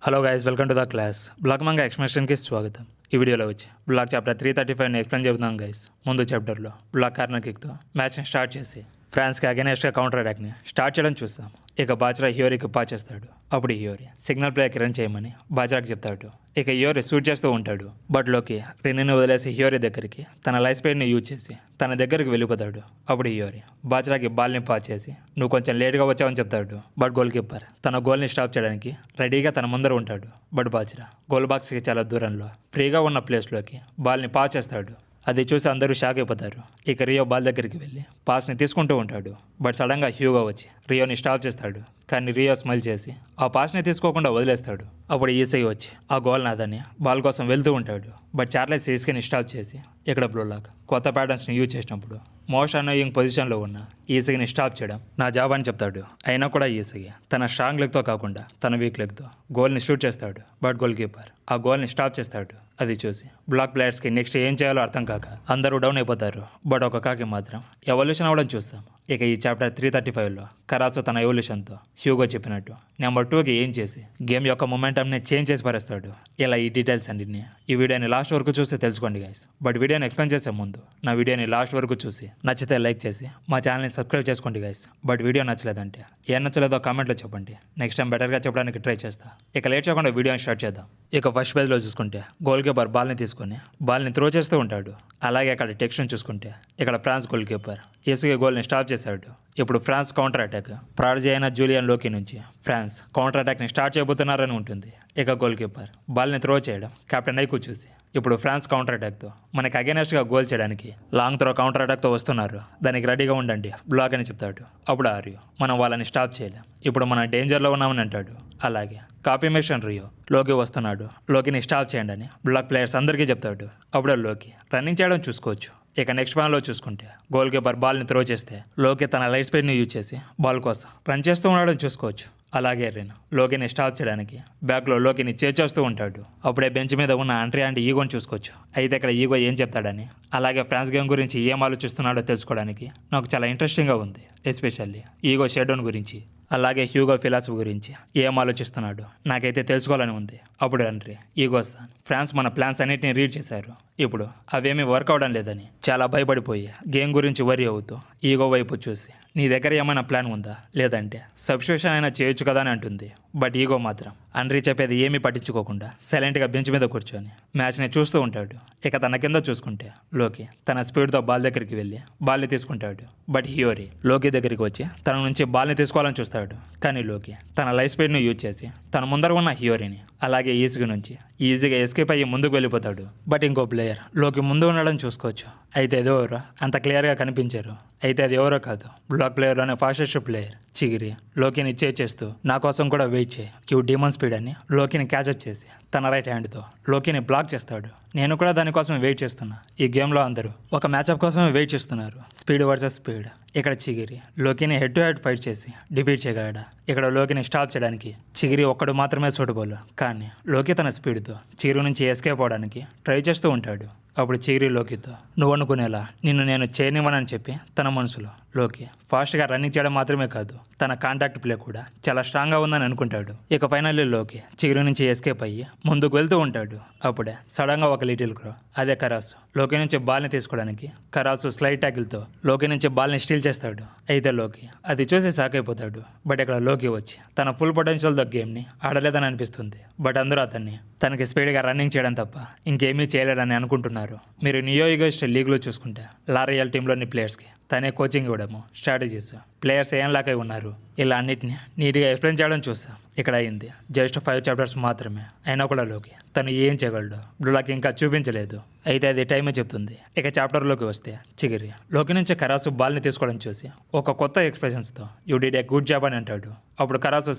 Hello guys, welcome to the class. Black manga ఎక్స్ప్లెనేషన్కి స్వాగతం. ఈ వీడియోలో వచ్చి బ్లాక్ చాప్టర్ 335ని ఎక్స్ప్లెయిన్ చెబుతాం గైస్. ముందు చాప్టర్లో బ్లాక్ కార్నర్ కిక్తో మ్యాచ్ని స్టార్ట్ చేసి ఫ్రాన్స్కి అగెనెస్ట్గా కౌంటర్ అటాక్ని స్టార్ట్ చేయడం చూస్తాం. ఇక బాజ్రా హియోరీకి పాస్ చేస్తాడు. అప్పుడు హియోరీ సిగ్నల్ ప్లేయర్కి రన్ చేయమని బాజ్రాకి చెప్తాడు. ఇక హియోరీ షూట్ చేస్తూ ఉంటాడు. బట్ లోకి రెన్నీని వదిలేసి హియోరీ దగ్గరికి తన లైఫ్ స్పీడ్ని యూజ్ చేసి తన దగ్గరికి వెళ్ళిపోతాడు. అప్పుడు హియోరీ బాజ్రాకి బాల్ని పాస్ చేసి నువ్వు కొంచెం లేట్గా వచ్చావని చెప్తాడు. బట్ గోల్ కీపర్ తన గోల్ని స్టాప్ చేయడానికి రెడీగా తన ముందర ఉంటాడు. బట్ బాజ్రా గోల్ బాక్స్కి చాలా దూరంలో ఫ్రీగా ఉన్న ప్లేస్లోకి బాల్ని పాస్ చేస్తాడు. అది చూసి అందరూ షాక్ అయిపోతారు. ఇక రియో బాల్ దగ్గరికి వెళ్ళి పాస్ని తీసుకుంటూ ఉంటాడు. బట్ సడన్గా హ్యూగో వచ్చి రియోని స్టాప్ చేస్తాడు. కానీ రియో స్మైల్ చేసి ఆ పాస్ని తీసుకోకుండా వదిలేస్తాడు. అప్పుడు ఈసై వచ్చి ఆ గోల్ నాదని బాల్ కోసం వెళ్తూ ఉంటాడు. బట్ చార్లెస్ ఈస్కిని స్టాప్ చేసి ఇక్కడ బ్లూలాక్ కొత్త ప్యాటర్న్స్ని యూజ్ చేసినప్పుడు మోస్ట్ అనోయింగ్ పొజిషన్లో ఉన్న ఈసీని స్టాప్ చేయడం నా జాబ్ అని చెప్తాడు. అయినా కూడా ఈసీ తన స్ట్రాంగ్ లెగ్తో కాకుండా తన వీక్ లెగ్తో గోల్ని షూట్ చేస్తాడు. బట్ గోల్ కీపర్ ఆ గోల్ని స్టాప్ చేస్తాడు. అది చూసి బ్లాక్ ప్లేయర్స్కి నెక్స్ట్ ఏం చేయాలో అర్థం కాక అందరూ డౌన్ అయిపోతారు. బట్ ఒక కాకి మాత్రం ఎవల్యూషన్ అవ్వడం చూస్తాం. ఇక ఈ చాప్టర్ 335లో కరాచో తన ఎవల్యూషన్తో హ్యూగో చెప్పినట్టు నెంబర్ 2కి ఏం చేసి గేమ్ యొక్క మొమెంటమ్ని చేంజ్ చేసి పరేస్తాడు. ఇలా ఈ డీటెయిల్స్ అన్నింటినీ ఈ వీడియోని లాస్ట్ వరకు చూసి తెలుసుకోండి గైస్. బట్ వీడియోని ఎక్స్ప్లెయిన్ చేసే ముందు నా వీడియోని లాస్ట్ వరకు చూసి నచ్చితే లైక్ చేసి మా ఛానల్ని సబ్స్క్రైబ్ చేసుకోండి గైస్. బట్ వీడియో నచ్చలేదంటే ఏం నచ్చలేదో కామెంట్లో చెప్పండి. నెక్స్ట్ టైం బెటర్గా చెప్పడానికి ట్రై చేస్తా. ఇక లేట్ చేయకుండా వీడియోని స్టార్ట్ చేద్దాం. ఇక ఫస్ట్ పేజ్లో చూసుకుంటే గోల్ కీపర్ బాల్ని తీసుకొని బాల్ని త్రో చేస్తూ ఉంటాడు. అలాగే అక్కడ టెక్స్ట్ని చూసుకుంటే ఇక్కడ ఫ్రాన్స్ గోల్ కీపర్ ఈసీగా గోల్ని స్టాప్ చేశాడు. ఇప్పుడు ఫ్రాన్స్ కౌంటర్ అటాక్ ప్రాడజీ అయిన జూలియన్ లోకి నుంచి ఫ్రాన్స్ కౌంటర్ అటాక్ని స్టార్ట్ చేయబోతున్నారని ఉంటుంది. ఇక గోల్ కీపర్ బాల్ని త్రో చేయడం కెప్టెన్ ఐకు చూసి ఇప్పుడు ఫ్రాన్స్ కౌంటర్ అటాక్తో మనకి అగెనెస్ట్గా గోల్ చేయడానికి లాంగ్ త్రో కౌంటర్ అటాక్తో వస్తున్నారు, దానికి రెడీగా ఉండండి బ్లాక్ అని చెప్తాడు. అప్పుడు ఆర్యు మనం వాళ్ళని స్టాప్ చేయలేం, ఇప్పుడు మనం డేంజర్లో ఉన్నామని అంటాడు. అలాగే కాపీ మిషన్ రియో లోకి వస్తున్నాడు, లోకిని స్టాప్ చేయండి అని బ్లాక్ ప్లేయర్స్ అందరికీ చెప్తాడు. అప్పుడు లోకి రన్నింగ్ చేయడం చూసుకోవచ్చు. ఇక నెక్స్ట్ ప్లాన్లో చూసుకుంటే గోల్ కీపర్ బాల్ని త్రో చేస్తే లోకి తన లైట్ స్పీడ్ని యూజ్ చేసి బాల్ కోసం రన్ చేస్తూ ఉండడం చూసుకోవచ్చు. అలాగే రెన్ లోకిని స్టాప్ చేయడానికి బ్యాక్లో లోకిని చేస్తూ ఉంటాడు. అప్పుడే బెంచ్ మీద ఉన్న ఆంట్రీ అండ్ ఈగోని చూసుకోవచ్చు. అయితే ఇక్కడ ఈగో ఏం చెప్తాడని అలాగే ఫ్రాన్స్ గేమ్ గురించి ఏం ఆలోచిస్తున్నాడో తెలుసుకోవడానికి నాకు చాలా ఇంట్రెస్టింగ్గా ఉంది. ఎస్పెషల్లీ ఈగో షెడోన్ గురించి అలాగే హ్యూగో ఫిలాసఫీ గురించి ఏం ఆలోచిస్తున్నాడు నాకైతే తెలుసుకోవాలని ఉంది. అప్పుడు ఆంట్రీ ఈగో సాన్ ఫ్రాన్స్ మన ప్లాన్స్ అన్నిటిని రీడ్ చేశారు, ఇప్పుడు అవేమీ వర్క్ అవడం లేదని చాలా భయపడిపోయి గేమ్ గురించి వరి అవుతూ ఈగో వైపు చూసి నీ దగ్గర ఏమైనా ప్లాన్ ఉందా, లేదంటే సబ్స్టిట్యూషన్ అయినా చేయొచ్చు కదా అని అంటుంది. బట్ ఈగో మాత్రం ఆండ్రీ చెప్పేది ఏమీ పట్టించుకోకుండా సైలెంట్గా బెంచ్ మీద కూర్చొని మ్యాచ్ని చూస్తూ ఉంటాడు. ఇక తన కింద చూసుకుంటే లోకి తన స్పీడ్తో బాల్ దగ్గరికి వెళ్ళి బాల్ని తీసుకుంటాడు. బట్ హియోరీ లోకి దగ్గరికి వచ్చి తన నుంచి బాల్ని తీసుకోవాలని చూస్తాడు. కానీ లోకి తన లైఫ్ స్పీడ్ని యూజ్ చేసి తన ముందర ఉన్న హియోరీని అలాగే ఈజీగా నుంచి ఈజీగా ఎస్కేప్ అయ్యి ముందుకు వెళ్ళిపోతాడు. బట్ ఇంకో ప్లేయర్ లోకి ముందు ఉండడం చూసుకోవచ్చు. అయితే అది ఎవరో అంత క్లియర్గా కనిపించారు. అయితే అది ఎవరో కాదు, బ్లాక్ ప్లేయర్లోనే ఫాస్టెస్ట్ ప్లేయర్ చిగిరి లోకిని చేస్తూ నా కోసం కూడా వెయిట్ చేయి యూ డీమన్ స్పీడ్ అని లోకిని క్యాచప్ చేసి తన రైట్ హ్యాండ్తో లోకిని బ్లాక్ చేస్తాడు. నేను కూడా దానికోసమే వెయిట్ చేస్తున్నా. ఈ గేమ్లో అందరూ ఒక మ్యాచ్అప్ కోసమే వెయిట్ చేస్తున్నారు, స్పీడ్ వర్సెస్ స్పీడ్. ఇక్కడ చిగిరి లోకిని హెడ్ టు హెడ్ ఫైట్ చేసి డిఫీట్ చేయగలడా? ఇక్కడ లోకిని స్టాప్ చేయడానికి చిగిరి ఒక్కడు మాత్రమే సూటబుల్. కానీ లోకి తన స్పీడ్తో చిగిరి నుంచి ఎస్కేప్ అవడానికి ట్రై చేస్తూ ఉంటాడు. అప్పుడు చిగిరి లోకితో నువ్వు అనుకునేలా నిన్ను నేను చేయనివ్వనని చెప్పి తన మనసులో లోకి ఫాస్ట్గా రన్నింగ్ చేయడం మాత్రమే కాదు తన కాంటాక్ట్ ప్లే కూడా చాలా స్ట్రాంగ్గా ఉందని అనుకుంటాడు. ఇక ఫైనల్లీ లోకి చిగిరి నుంచి ఎస్కేప్ అయ్యి ముందుకు వెళ్తూ ఉంటాడు. అప్పుడే సడన్గా ఒక లిటిల్ క్రో అదే కరాసు లోకి నుంచి బాల్ని తీసుకోవడానికి కరాసు స్లైడ్ ట్యాకిల్తో లోకి నుంచి బాల్ని స్టీల్ చేస్తాడు. అయితే లోకి అది చూసి షాక్ అయిపోతాడు. బట్ ఇక్కడ లోకి వచ్చి తన ఫుల్ పొటెన్షియల్తో గేమ్ని ఆడలేదని అనిపిస్తుంది. బట్ అందరూ అతన్ని తనకి స్పీడ్గా రన్నింగ్ చేయడం తప్ప ఇంకేమీ చేయలేడని అనుకుంటున్నారు. మీరు న్యూ ఈగోస్ట్ లీగ్లో చూసుకుంటే లారియల్ టీంలోని ప్లేయర్స్కి తనే కోచింగ్ ఇవ్వడము, స్ట్రాటజీస్, ప్లేయర్స్ ఏం లాగా ఉన్నారు ఇలా అన్నిటిని నీట్గా ఎక్స్ప్లెయిన్ చేయడం చూస్తాం. ఇక్కడ అయింది జస్ట్ 5 చాప్టర్స్ మాత్రమే. అయినా కూడా లోకి తను ఏం చేయగలడు బ్లూలాక్ ఇంకా చూపించలేదు. అయితే అది టైమే చెప్తుంది. ఇక చాప్టర్లోకి వస్తే చిగిరి లోకి నుంచి కరాసు బాల్ని తీసుకోవడం చూసి ఒక కొత్త ఎక్స్ప్రెషన్స్తో you did a good job అని అంటాడు. అప్పుడు కరాసు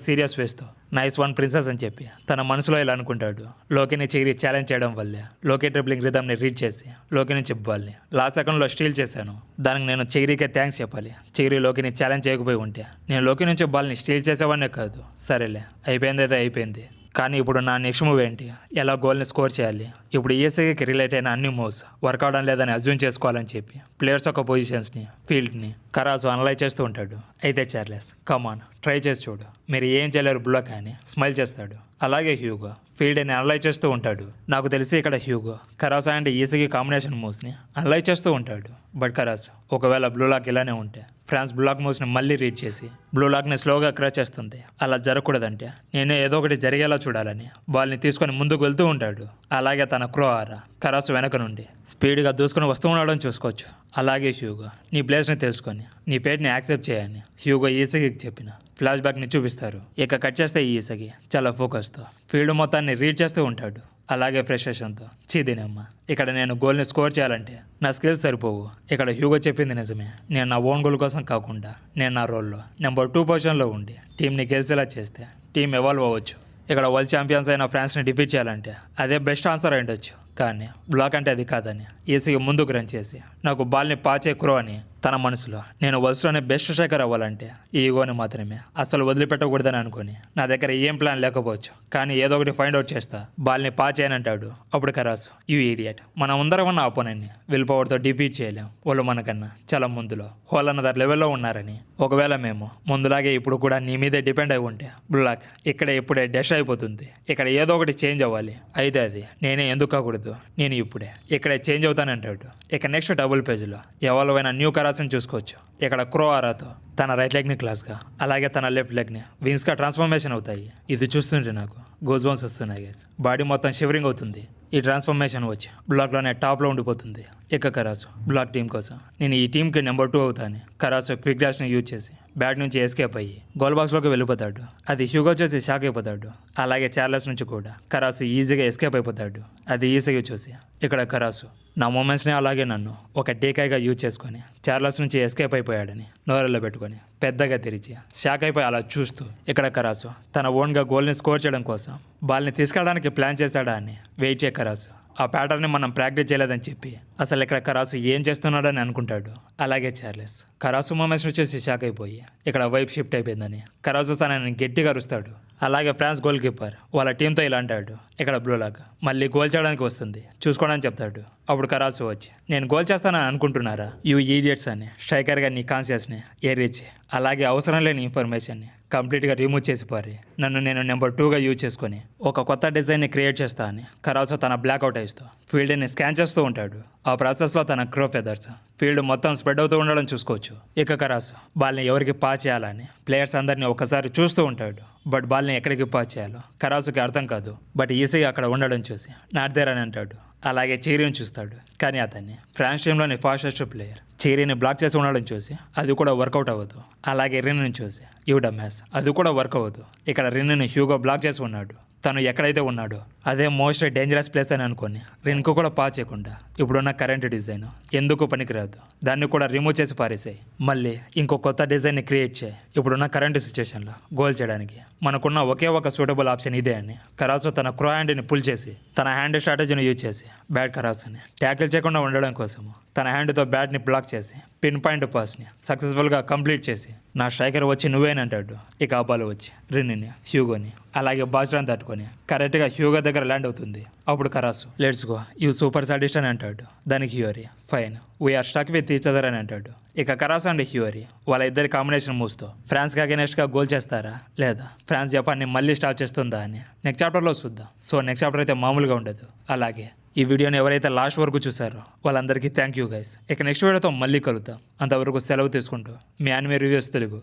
సీరియస్ ఫేస్తో నైస్ వన్ ప్రిన్సెస్ అని చెప్పి తన మనసులో ఇలా అనుకుంటాడు. లోకిని చిగిరి ఛాలెంజ్ చేయడం వల్లే లోకి ట్రిప్లింగ్ రిథమ్ని రీడ్ చేసి లోకి నుంచి బాల్ని లాస్ట్ సెకండ్లో స్టీల్ చేశాను. దానికి నేను చిగిరికే థ్యాంక్స్ చెప్పాలి. చిగిరి లోకిని ఛాలెంజ్ చేయకపోయి ఉంటే నేను లోకి నుంచి బాల్ని స్టీల్ చేసేవాడినే కాదు. సరేలే అయిపోయింది అయితే అయిపోయింది, కానీ ఇప్పుడు నా నెక్స్ట్ మూవ్ ఏంటి, ఎలా గోల్ని స్కోర్ చేయాలి? ఇప్పుడు ఈఎస్ఐకి రిలేట్ అయిన అన్ని మూవ్స్ వర్క్ అవడం లేదని అజ్యూమ్ చేసుకోవాలని చెప్పి ప్లేయర్స్ యొక్క పొజిషన్స్ని ఫీల్డ్ని కరాసు అనలైజ్ చేస్తూ ఉంటాడు. అయితే చార్లెస్ కమాన్ ట్రై చేసి చూడు, మీరు ఏం చేయలేరు బ్లాక్ అని స్మైల్ చేస్తాడు. అలాగే హ్యూగో ఫీల్డ్ని అనలైజ్ చేస్తూ ఉంటాడు. నాకు తెలిసి ఇక్కడ హ్యూగో కరాస్ అండ్ ఈసీకి కాంబినేషన్ మూవ్స్ని అనలైజ్ చేస్తూ ఉంటాడు. బట్ కరాస్ ఒకవేళ బ్లూ లాక్ ఇలానే ఉంటే ఫ్రాన్స్ బ్లూ లాక్ మూవ్స్ని మళ్ళీ రీడ్ చేసి బ్లూ లాక్ని స్లోగా క్రచ్ చేస్తుంది. అలా జరగకూడదంటే నేను ఏదో ఒకటి జరిగేలా చూడాలని బాల్ని తీసుకొని ముందుకు వెళ్తూ ఉంటాడు. అలాగే తన క్రో ఆరా కరాస్ వెనక నుండి స్పీడ్గా దూసుకుని వస్తూ ఉండడం చూసుకోవచ్చు. అలాగే హ్యూగో నీ ప్లేస్ని తెలుసుకొని నీ పేట్ని యాక్సెప్ట్ చేయని హ్యూగో ఈసీకి చెప్పిన ఫ్లాష్ బ్యాక్ని చూపిస్తారు. ఇక కట్ చేస్తే ఈసీకి చాలా ఫోకస్తో ఫీల్డ్ మొత్తాన్ని రీడ్ చేస్తూ ఉంటాడు. అలాగే ఫ్రస్ట్రేషన్తో చీదినమ్మ ఇక్కడ నేను గోల్ని స్కోర్ చేయాలంటే నా స్కిల్స్ సరిపోవు. ఇక్కడ హ్యూగో చెప్పింది నిజమే. నేను నా ఓన్ గోల్ కోసం కాకుండా నేను నా రోల్లో నెంబర్ 2 పొజిషన్లో ఉండి టీంని గెలిచేలా చేస్తే టీం ఎవాల్వ్ అవ్వచ్చు. ఇక్కడ వరల్డ్ ఛాంపియన్స్ అయిన ఫ్రాన్స్ని డిఫీట్ చేయాలంటే అదే బెస్ట్ ఆన్సర్ అయి ఉండొచ్చు. కానీ బ్లాక్ అంటే అది కాదని ఈసీకి ముందుకు రన్ చేసి నాకు బాల్ని పాచే క్రో అని తన మనసులో నేను వరుసలోనే బెస్ట్ స్ట్రైకర్ అవ్వాలంటే ఈ ఈగోని మాత్రమే అస్సలు వదిలిపెట్టకూడదని అనుకుని నా దగ్గర ఏం ప్లాన్ లేకపోవచ్చు కానీ ఏదో ఒకటి ఫైండ్ అవుట్ చేస్తా బాల్ని పాచేయని అంటాడు. అప్పుడు కరాసు యూ ఈడియట్ మనం అందరం ఉన్న ఆపోనెంట్ని విల్ పవర్తో డిఫీట్ చేయలేం. వాళ్ళు మనకన్నా చాలా ముందులో హోల్ అన్నదారి లెవెల్లో ఉన్నారని ఒకవేళ మేము ముందులాగే ఇప్పుడు కూడా నీ మీదే డిపెండ్ అయి ఉంటే బ్లాక్ ఇక్కడే ఇప్పుడే డెష్ అయిపోతుంది. ఇక్కడ ఏదో ఒకటి చేంజ్ అవ్వాలి. అయితే అది నేనే ఎందుకు కాకూడదు నేను ఇప్పుడే ఇక్కడే చేంజ్ అవుతానంటాడు. ఇక నెక్స్ట్ డబుల్ పేజ్లో ఎవరైనా న్యూ కరాస్ని చూసుకోవచ్చు. ఇక్కడ క్రో ఆరాతో తన రైట్ లెగ్ని క్లాస్గా అలాగే తన లెఫ్ట్ లెగ్ని వింగ్స్గా ట్రాన్స్ఫర్మేషన్ అవుతాయి. ఇది చూస్తుంటే నాకు గోజ్ బౌన్స్ వస్తున్నాయి గైస్. బాడీ మొత్తం షివరింగ్ అవుతుంది. ఈ ట్రాన్స్ఫర్మేషన్ వచ్చి బ్లాక్లోనే టాప్లో ఉండిపోతుంది. ఇక కరాసు బ్లాక్ టీం కోసం నేను ఈ టీంకి నెంబర్ 2 అవుతాను. కరాసు క్విక్ డాష్ని యూజ్ చేసి బ్యాట్ నుంచి ఎస్కేప్ అయ్యి గోల్ బాక్స్లోకి వెళ్ళిపోతాడు. అది హ్యూగో చేసి షాక్ అయిపోతాడు. అలాగే చార్లెస్ నుంచి కూడా కరాసు ఈజీగా ఎస్కేప్ అయిపోతాడు. అది ఈజీగా చూసి ఇక్కడ కరాసు నా మూమెంట్స్ని అలాగే నన్ను ఒక డేకాయ్గా యూజ్ చేసుకొని చార్లెస్ నుంచి ఎస్కేప్ అయిపోయాడని నోరెల్లో పెట్టుకొని పెద్దగా తెరిచి షాక్ అయిపోయి అలా చూస్తూ ఇక్కడ కరాసు తన ఓన్గా గోల్ని స్కోర్ చేయడం కోసం బాల్ని తీసుకెళ్ళడానికి ప్లాన్ చేశాడా అని వెయిట్ చేయ కరాసు ఆ ప్యాటర్న్ని మనం ప్రాక్టీస్ చేయలేదని చెప్పి అసలు ఇక్కడ కరాసు ఏం చేస్తున్నాడని అనుకుంటాడు. అలాగే చార్లెస్ కరాసు మూమెంట్స్ వచ్చేసి షాక్ అయిపోయి ఇక్కడ వైపు షిఫ్ట్ అయిపోయిందని కరాసు తనని గట్టిగా అరుస్తాడు. అలాగే ఫ్రాన్స్ గోల్ కీపర్ వాళ్ళ టీంతో ఇలా అంటాడు. ఇక్కడ బ్లూ లాక్ మళ్ళీ గోల్ చేయడానికి వస్తుంది చూసుకోవడానికి చెప్తాడు. అప్పుడు కరాసు వచ్చి నేను గోల్ చేస్తానని అనుకుంటున్నారా యూ ఈడియట్స్ అని స్ట్రైకర్గా నీ కాన్షియస్ని ఏరిచి అలాగే అవసరం లేని ఇన్ఫర్మేషన్ని కంప్లీట్గా రిమూవ్ చేసి పారి నన్ను నేను నెంబర్ 2గా యూజ్ చేసుకొని ఒక కొత్త డిజైన్ని క్రియేట్ చేస్తా అని కరాసు తన బ్లాక్అవుట్ అయిస్తూ ఫీల్డ్ని స్కాన్ చేస్తూ ఉంటాడు. ఆ ప్రాసెస్లో తన క్రో ఫెదర్స్ ఫీల్డ్ మొత్తం స్ప్రెడ్ అవుతూ ఉండడం చూసుకోవచ్చు. ఇక కరాసు బాల్ని ఎవరికి పాస్ చేయాలని ప్లేయర్స్ అందరినీ ఒకసారి చూస్తూ ఉంటాడు. బట్ బాల్ని ఎక్కడికి పాస్ చేయాలో కరాసుకి అర్థం కాదు. బట్ ఈసీగా అక్కడ ఉండడం చూసి నాట్ దేర్ అని అంటాడు. అలాగే చీరీని చూస్తాడు. కానీ అతన్ని ఫ్రాన్స్ టీంలోని ఫాస్టెస్ట్ ప్లేయర్ చీరీని బ్లాక్ చేసి ఉండడం చూసి అది కూడా వర్కౌట్ అవ్వదు. అలాగే రిన్ను చూసి యూడా మ్యాచ్ అది కూడా వర్క్ అవ్వదు. ఇక్కడ రిన్నుని హ్యూగో బ్లాక్ చేసి ఉన్నాడు. తను ఎక్కడైతే ఉన్నాడో అదే మోస్ట్ డేంజరస్ ప్లేస్ అని అనుకొని రిన్కు కూడా పాస్ చేయకుండా ఇప్పుడున్న కరెంట్ డిజైన్ ఎందుకు పనికిరాదు దాన్ని కూడా రిమూవ్ చేసి పారేసాయి. మళ్ళీ ఇంకో కొత్త డిజైన్ని క్రియేట్ చేయి ఇప్పుడున్న కరెంట్ సిచ్యువేషన్లో గోల్ చేయడానికి మనకున్న ఒకే ఒక సూటబుల్ ఆప్షన్ ఇదే అని కరాసు తన క్రో హ్యాండ్ని పుల్ చేసి తన హ్యాండ్ స్ట్రాటజీని యూజ్ చేసి బ్యాట్ కరాసుని ట్యాకిల్ చేయకుండా ఉండడం కోసము తన హ్యాండ్తో బ్యాట్ని బ్లాక్ చేసి పిన్ పాయింట్ పాస్ని సక్సెస్ఫుల్గా కంప్లీట్ చేసి నా స్ట్రైకర్ వచ్చి నువ్వేనంటాడు. ఇక ఆ బాల్ వచ్చి రిన్ని హ్యూగోని అలాగే బాజ్రాని తట్టుకొని కరెక్ట్గా హ్యూగో దగ్గర ల్యాండ్ అవుతుంది. అప్పుడు Karasu let's go you super sadist అని అంటాడు. దానికి Hyuri fine we're stuck with each other అని అంటాడు. ఇక కరాసు అండ్ హ్యూరీ వాళ్ళ ఇద్దరి కాంబినేషన్ మూవ్స్తో ఫ్రాన్స్కి అగెనెస్ట్గా గోల్ చేస్తారా లేదా ఫ్రాన్స్ జపాన్ని మళ్ళీ స్టాప్ చేస్తుందా అని నెక్స్ట్ చాప్టర్లో చూద్దాం. సో నెక్స్ట్ చాప్టర్ అయితే మామూలుగా ఉండదు. అలాగే ఈ వీడియోని ఎవరైతే లాస్ట్ వరకు చూసారో వాళ్ళందరికీ థ్యాంక్ యూ గైస్. ఇక నెక్స్ట్ వీడియోతో మళ్ళీ కలుద్దాం. అంతవరకు సెలవు తీసుకుంటూ మీ యానిమే రివ్యూస్ తెలుగు.